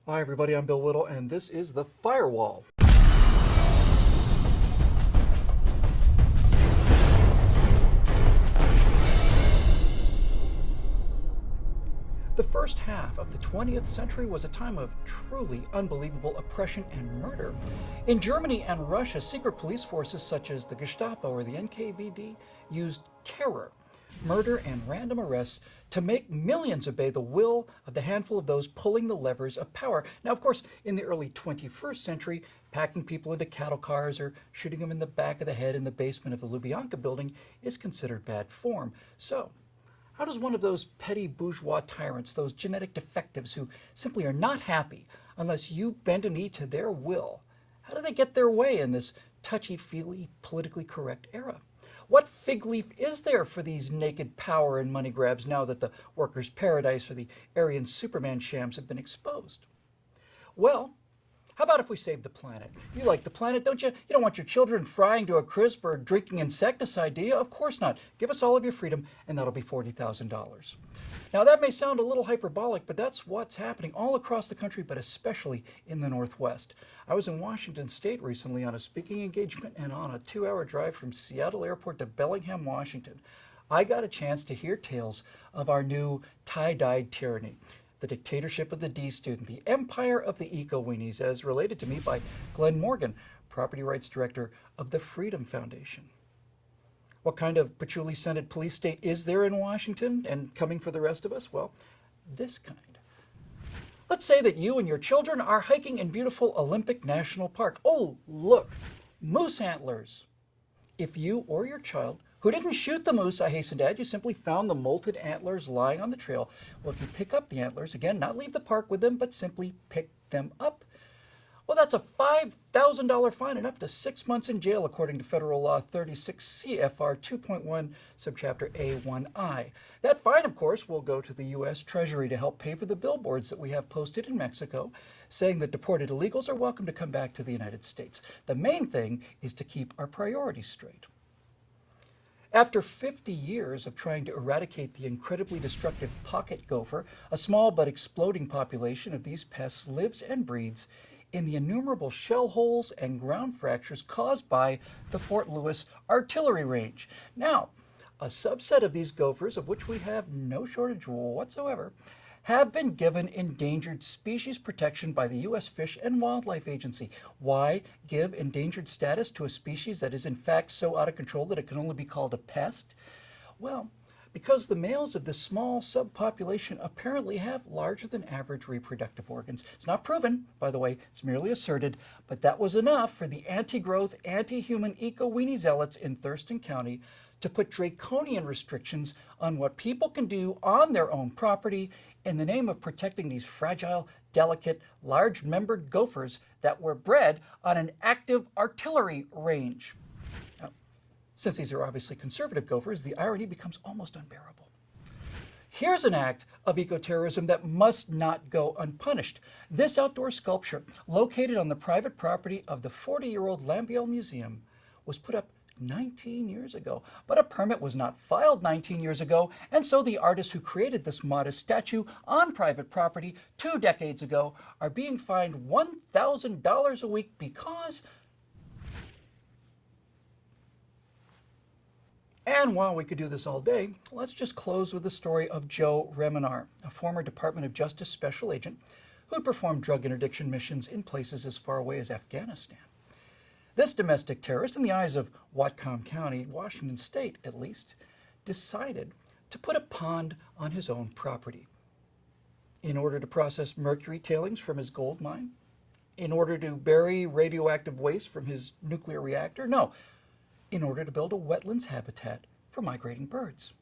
Hi, everybody. I'm Bill Whittle, and this is the Firewall. The first half of the 20th century was a time of truly unbelievable oppression and murder. In Germany and Russia, secret police forces such as the Gestapo or the NKVD used terror, murder, and random arrests to make millions obey the will of the handful of those pulling the levers of power. Now, of course, in the early 21st century, packing people into cattle cars or shooting them in the back of the head in the basement of the Lubyanka building is considered bad form. So, how does one of those petty bourgeois tyrants, those genetic defectives who simply are not happy unless you bend a knee to their will, how do they get their way in this touchy-feely, politically correct era? What fig leaf is there for these naked power and money grabs now that the workers' paradise or the Aryan Superman shams have been exposed? Well, how about if we save the planet? You like the planet, don't you? You don't want your children frying to a crisp or drinking insecticide, do you? Of course not. Give us all of your freedom, and that'll be $40,000. Now, that may sound a little hyperbolic, but that's what's happening all across the country, but especially in the Northwest. I was in Washington State recently on a speaking engagement, and on a 2-hour drive from Seattle Airport to Bellingham, Washington, I got a chance to hear tales of our new Tie-Dyed Tyranny, the dictatorship of the D student, the empire of the eco-weenies, as related to me by Glenn Morgan, property rights director of the Freedom Foundation. What kind of patchouli-scented police state is there in Washington and coming for the rest of us? Well, this kind. Let's say that you and your children are hiking in beautiful Olympic National Park. Oh, look, moose antlers. If you or your child who didn't shoot the moose, I hasten to add, you simply found the molted antlers lying on the trail. Well, if you pick up the antlers, again, not leave the park with them, but simply pick them up, well, that's a $5,000 fine and up to 6 months in jail, according to Federal Law 36 CFR 2.1, subchapter A1I. That fine, of course, will go to the U.S. Treasury to help pay for the billboards that we have posted in Mexico, saying that deported illegals are welcome to come back to the United States. The main thing is to keep our priorities straight. After 50 years of trying to eradicate the incredibly destructive pocket gopher, a small but exploding population of these pests lives and breeds in the innumerable shell holes and ground fractures caused by the Fort Lewis artillery range. Now, a subset of these gophers, of which we have no shortage whatsoever, have been given endangered species protection by the U.S. Fish and Wildlife Agency. Why give endangered status to a species that is in fact so out of control that it can only be called a pest? Well, because the males of this small subpopulation apparently have larger than average reproductive organs. It's not proven, by the way, it's merely asserted, but that was enough for the anti-growth, anti-human eco-weenie zealots in Thurston County to put draconian restrictions on what people can do on their own property in the name of protecting these fragile, delicate, large-membered gophers that were bred on an active artillery range. Now, since these are obviously conservative gophers, the irony becomes almost unbearable. Here's an act of eco-terrorism that must not go unpunished. This outdoor sculpture, located on the private property of the 40-year-old Lambiel Museum, was put up 19 years ago, but a permit was not filed 19 years ago, and so the artists who created this modest statue on private property 2 decades ago are being fined $1,000 a week because... And while we could do this all day, let's just close with the story of Joe Reminar, a former Department of Justice special agent who had performed drug interdiction missions in places as far away as Afghanistan. This domestic terrorist, in the eyes of Whatcom County, Washington State at least, decided to put a pond on his own property in order to process mercury tailings from his gold mine, in order to bury radioactive waste from his nuclear reactor. No, in order to build a wetlands habitat for migrating birds.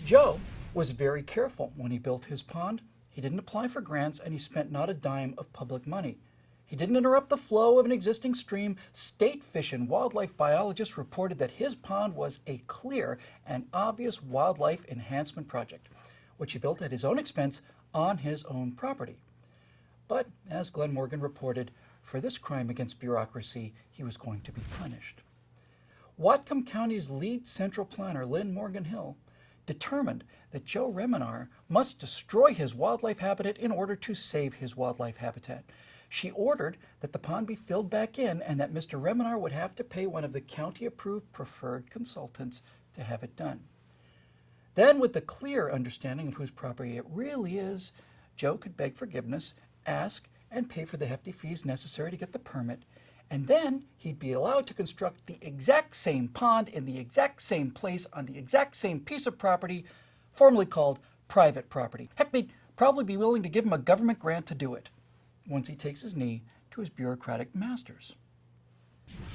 Joe was very careful when he built his pond. He didn't apply for grants, and he spent not a dime of public money. He didn't interrupt the flow of an existing stream. State fish and wildlife biologists reported that his pond was a clear and obvious wildlife enhancement project, which he built at his own expense on his own property. But, as Glenn Morgan reported, for this crime against bureaucracy, he was going to be punished. Whatcom County's lead central planner, Lynn Morgan Hill, determined that Joe Remenar must destroy his wildlife habitat in order to save his wildlife habitat. She ordered that the pond be filled back in and that Mr. Remenar would have to pay one of the county-approved preferred consultants to have it done. Then, with the clear understanding of whose property it really is, Joe could beg forgiveness, ask, and pay for the hefty fees necessary to get the permit, and then he'd be allowed to construct the exact same pond in the exact same place on the exact same piece of property, formerly called private property. Heck, they'd probably be willing to give him a government grant to do it, once he takes his knee to his bureaucratic masters.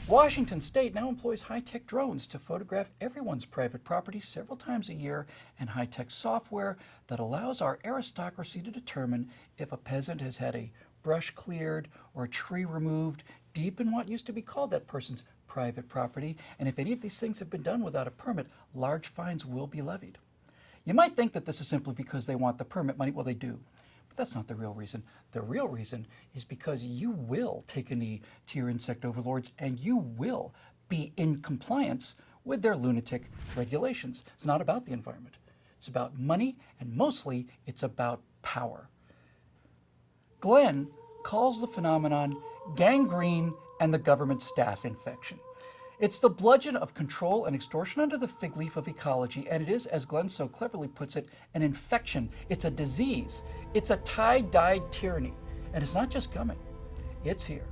Washington State now employs high-tech drones to photograph everyone's private property several times a year, and high-tech software that allows our aristocracy to determine if a peasant has had a brush cleared or a tree removed deep in what used to be called that person's private property, and if any of these things have been done without a permit, large fines will be levied. You might think that this is simply because they want the permit money. Well, they do. But that's not the real reason. The real reason is because you will take a knee to your insect overlords and you will be in compliance with their lunatic regulations. It's not about the environment. It's about money, and mostly it's about power. Glenn calls the phenomenon gangrene and the government staff infection. It's the bludgeon of control and extortion under the fig leaf of ecology, and it is, as Glenn so cleverly puts it, an infection. It's a disease. It's a tie-dyed tyranny. And it's not just coming. It's here.